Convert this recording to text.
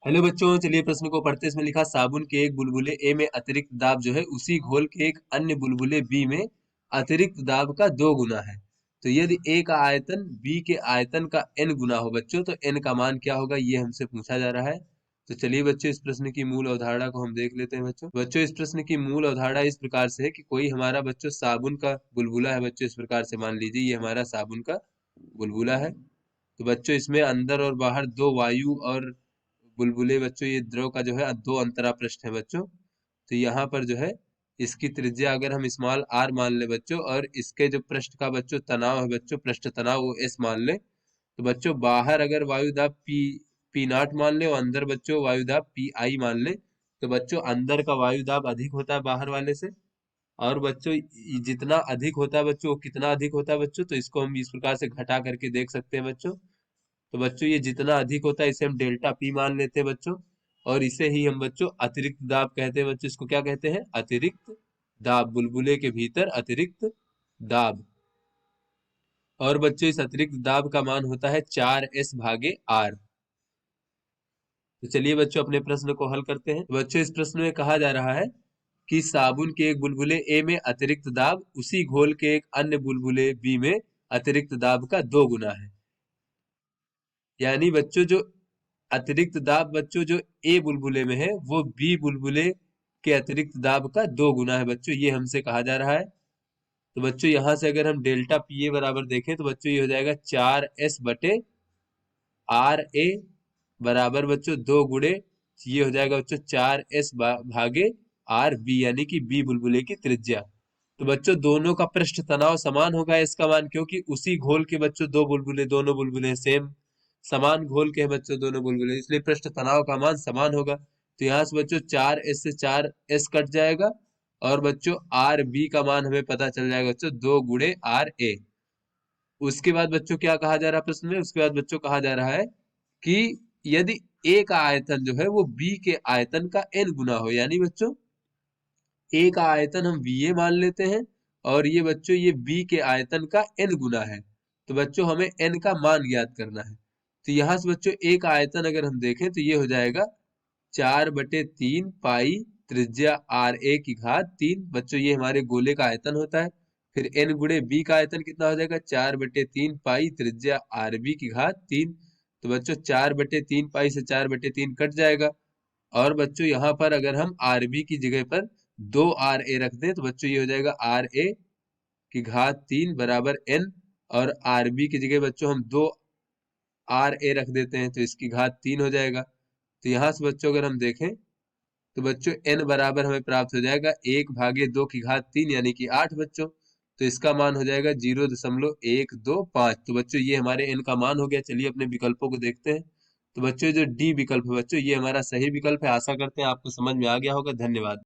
Hello बच्चों, चलिए प्रश्न को पढ़ते हैं। इसमें लिखा साबुन के एक बुलबुले ए में अतिरिक्त दाब जो है उसी घोल के एक अन्य बुलबुले बी में अतिरिक्त दाब का 2 गुना है। तो यदि ए का आयतन बी के आयतन का n गुना हो बच्चों, तो n का मान क्या होगा, ये हमसे पूछा जा रहा है। तो चलिए बच्चों, इस प्रश्न की मूल अवधारणा को हम देख लेते हैं। बच्चों इस प्रश्न की मूल अवधारणा इस प्रकार से है कि कोई हमारा बच्चों साबुन का बुलबुला है। बच्चों इस प्रकार से मान लीजिए ये हमारा साबुन का बुलबुला है। तो बच्चों इसमें अंदर और बाहर दो वायु और बुलबुले बच्चों, ये द्रव का जो है दो अंतरा पृष्ठ है बच्चों। तो यहाँ पर जो है इसकी त्रिज्या अगर हम स्मॉल आर मान ले बच्चों, और इसके जो पृष्ठ का बच्चों तनाव है बच्चों, पृष्ठ तनाव वो एस मान ले, तो बच्चों बाहर अगर वायु दाब पी नॉट मान ले और अंदर बच्चों वायु दाब पी आई मान ले, तो बच्चों अंदर का वायु दाब अधिक होता है बाहर वाले से। और बच्चों जितना अधिक होता है बच्चों, वो कितना अधिक होता है बच्चों, तो इसको हम इस प्रकार से घटा करके देख सकते हैं बच्चों। तो बच्चों ये जितना अधिक होता है इसे हम डेल्टा पी मान लेते हैं बच्चों, और इसे ही हम बच्चों अतिरिक्त दाब कहते हैं बच्चों। इसको क्या कहते हैं? अतिरिक्त दाब, बुलबुले के भीतर अतिरिक्त दाब। और बच्चों इस अतिरिक्त दाब का मान होता है 4s/r। तो चलिए बच्चों अपने प्रश्न को हल करते हैं। बच्चों इस प्रश्न में कहा जा रहा है कि साबुन के एक बुलबुले ए में अतिरिक्त दाब उसी घोल के एक अन्य बुलबुले बी में अतिरिक्त दाब का 2 गुना है। यानी बच्चों जो अतिरिक्त दाब बच्चों जो ए बुलबुले में है वो बी बुलबुले के अतिरिक्त दाब का 2 गुना है बच्चों, ये हमसे कहा जा रहा है। तो बच्चों यहाँ से अगर हम डेल्टा पी ए बराबर देखें तो बच्चों ये हो जाएगा 4s/r ए बराबर बच्चों 2 गुणे, ये हो जाएगा बच्चों 4s/r बी, यानी कि बी बुलबुले की त्रिज्या। तो बच्चों दोनों का पृष्ठ तनाव समान होगा इसका मान, क्योंकि उसी घोल के बच्चों दो बुलबुले, दोनों बुलबुले सेम समान घोल के हैं बच्चों दोनों बुलबुले, इसलिए पृष्ठ तनाव का मान समान होगा। तो यहाँ से बच्चों 4s से 4s कट जाएगा, और बच्चों आर बी का मान हमें पता चल जाएगा बच्चों 2 गुणे r ए। उसके बाद बच्चों क्या कहा जा रहा है प्रश्न में? उसके बाद बच्चों कहा जा रहा है कि यदि ए का आयतन जो है वो बी के आयतन का n गुना हो, यानी बच्चों ए का आयतन हम बी मान लेते हैं, और ये बच्चों ये बी के आयतन का n गुना है। तो बच्चों हमें n का मान ज्ञात करना है। तो यहाँ से बच्चों ए का आयतन अगर हम देखें तो ये हो जाएगा 4/3 पाई त्रिज्या आर ए की घात 3। बच्चों ये हमारे गोले का आयतन होता है। फिर n गुणे बी का आयतन कितना हो जाएगा? 4/3 पाई त्रिज्या आर बी की घात 3। तो बच्चों 4/3 पाई से 4/3 कट जाएगा। और बच्चों यहाँ पर अगर हम आर बी की जगह पर 2 r ए रख दें तो बच्चों ये हो जाएगा r ए की घात 3 बराबर n, और आर बी की जगह बच्चों हम 2 r ए रख देते हैं तो इसकी घात 3 हो जाएगा। तो यहाँ से बच्चों अगर हम देखें तो बच्चों n बराबर हमें प्राप्त हो जाएगा 1/2 की घात 3, यानी कि 8 बच्चों। तो इसका मान हो जाएगा 0.125। तो बच्चों ये हमारे n का मान हो गया। चलिए अपने विकल्पों को देखते हैं। तो बच्चों जो डी विकल्प है बच्चों, ये हमारा सही विकल्प है। आशा करते हैं आपको समझ में आ गया होगा। धन्यवाद।